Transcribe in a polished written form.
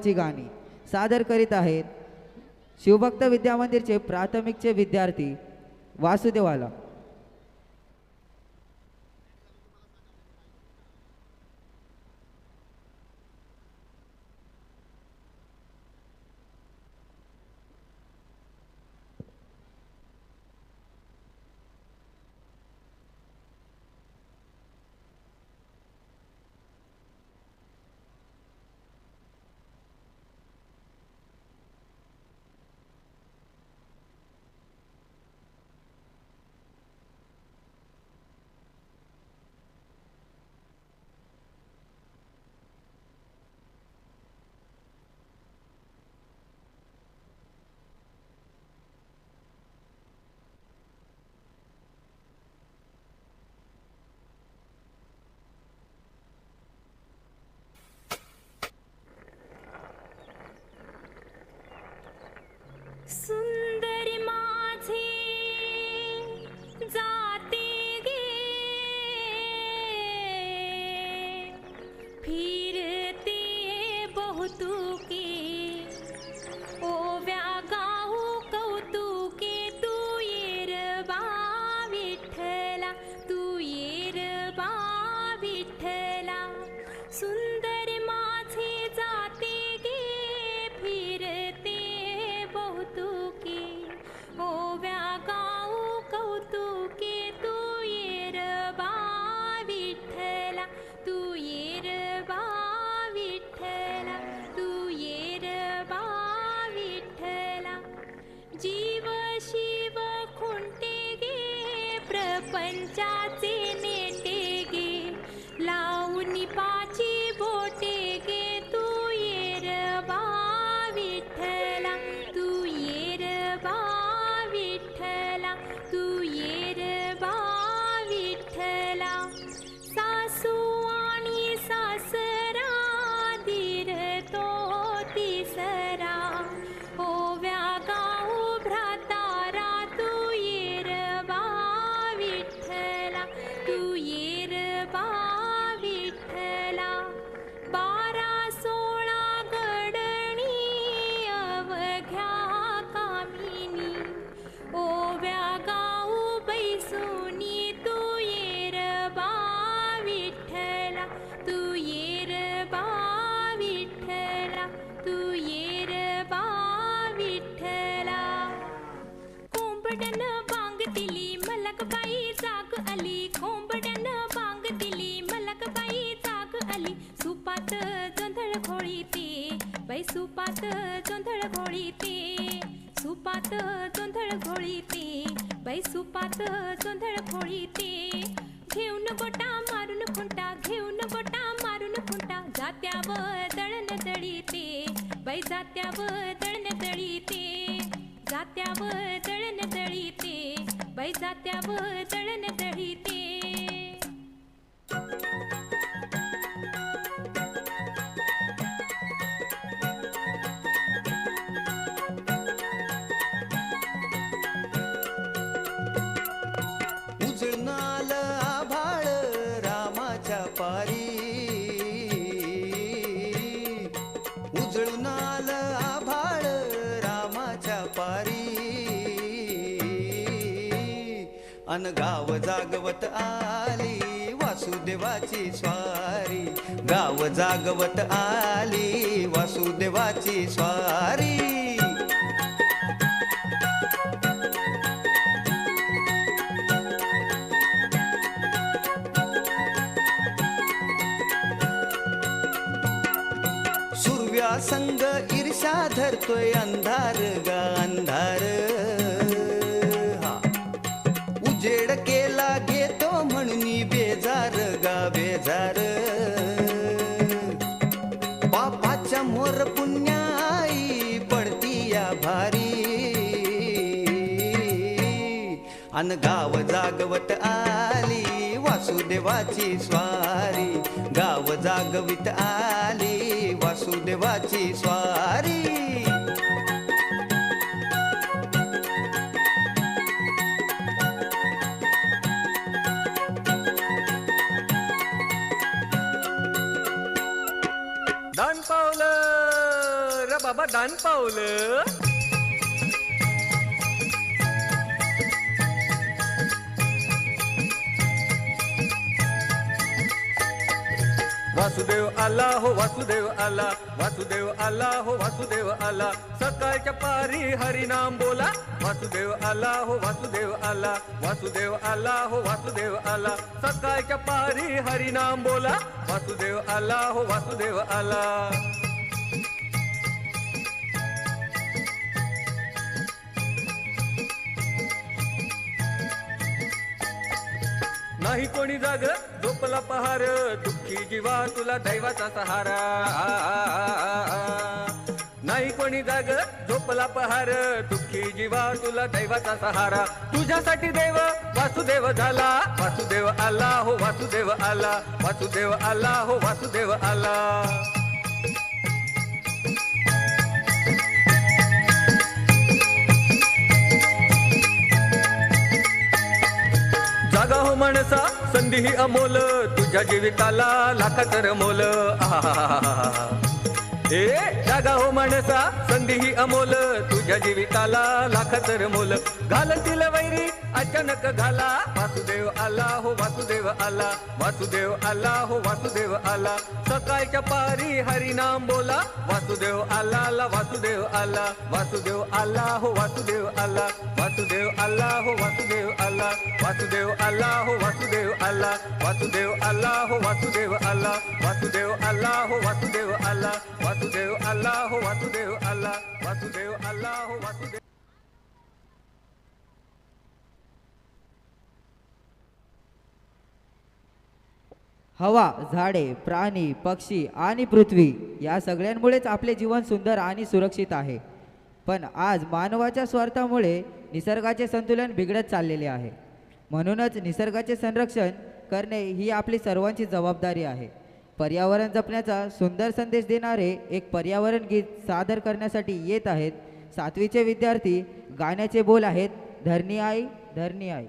देवाची गाणी सादर करीत आहेत शिवभक्त विद्यामंदिरचे प्राथमिकचे विद्यार्थी वासुदेवाला. सुंदरी माझी जाते गे फिरते बहुतुके ओव्या गाऊ कौतुके तू येर बा विठ्ठला तू येर बा विठ्ठला सुंदरी माझी जाते गे फिरते बहुतुके ओव्या गाऊ कौतुके तू येर बा विठ्ठला तू येर बा विठ्ठला तू येर बा विठ्ठला जीव शिव खुंटे गे प्रपंचाचे नेटे गे लावून पाची बोटे गे तू येर बा विठ्ठला तू येर बा विठ्ठला तू येर बा विठ्ठला सासू आणि सासरा धीर तो तिसरा ओव्या गाऊ भ्रातारा तू येर बा विठ्ठला तू येर बा विठ्ठला 12-16 गडणी अवघ्या कामिनी ओव्या गाऊ बैसुनी तू येर बा विठ्ठला तू येर बा विठ्ठला तू येर बा विठ्ठला कोंबड्यान बांग दिली मलकबाई जाग आली कोंबड्यान बांग दिली मलकबाई जाग आली सुपात जोंधळ घोळीते बाई सुपात जोंधळ घोळीते सुपात जोंधळ घोळीते बाई सुपात जोंधळ घोळीते घेऊन गोटा मारून खुंटा घेऊन गोटा मारून खुंटा जात्यावर दळण दळीते बाई जात्यावर दळण दळीते जात्यावर दळण दळीते बाई जात्यावर दळण दळीते उजळणाल आभाळ रामाच्या पारी उजळूनाल आभाळ रामाच्या पारी अन गाव जागवत आली वासुदेवाची स्वारी गाव जागवत आली वासुदेवाची स्वारी सुरव्या संग ईर्षा धरतोय अंधार गा अंधार उजेड केला घेतो म्हणून बेजार गा बेजार पापाच्या मोर पुण्याई पडती या भारी अन गाव जागवत आली वासुदेवाची स्वारी गाव जागवित आली वासुदेवाची स्वारी दान पावलं बाबा दान पावलं. वासुदेव आला हो वासुदेव आला, वासुदेव आला हो वासुदेव आला, सकाळच्या पारी हरिनाम बोला. वासुदेव आला हो वासुदेव आला, वासुदेव आला हो वासुदेव आला, सकाळच्या पारी हरिनाम बोला. वासुदेव आला हो वासुदेव आला. नाही कोणी जाग झोपला पहार, दुःखी जीवा तुला दैवाचा सहारा. नाही कोणी जाग झोपला पहार, दुःखी जीवा तुला दैवाचा सहारा. तुझ्यासाठी देव वासुदेव झाला. वासुदेव आला हो वासुदेव आला, वासुदेव आला हो वासुदेव आला. जागा हो माणसा संधी ही अमोल, तुझ्या जीविताला लाखातर मोल. ए जागा हो माणसा संधी ही अमोल, तुझ्या जीविताला लाखातर मोल. घालतील वैरी अचानक घाला. वासुदेव आला हो वासुदेव आला, वासुदेव आला हो वासुदेव आला, सकाळच्या पारी हरिनाम बोला. वासुदेव आला वासुदेव आला, वासुदेव आला हो वासुदेव आला, वासुदेव आला हो वासुदेव आला, वासुदेव आला हो वासुदेव आला, वासुदेव आला हो वासुदेव आला, वासुदेव आला हो वासुदेव आला, वासुदेव आला हो वासुदेव आला, वासुदेव आला हो वासुदेव. हवा, झाडे, प्राणी, पक्षी आणि पृथ्वी या सगळ्यांमुळेच आपले जीवन सुंदर आणि सुरक्षित आहे. पण आज मानवाच्या स्वार्थामुळे निसर्गाचे संतुलन बिघडत चाललेले आहे. म्हणूनच निसर्गाचे संरक्षण करणे ही आपली सर्वांची जबाबदारी आहे. पर्यावरण जपण्याचा सुंदर संदेश देणारे एक पर्यावरण गीत सादर करण्यासाठी येत आहेत 7वीचे विद्यार्थी. गाण्याचे बोल आहेत धरणी आई धरणी आई.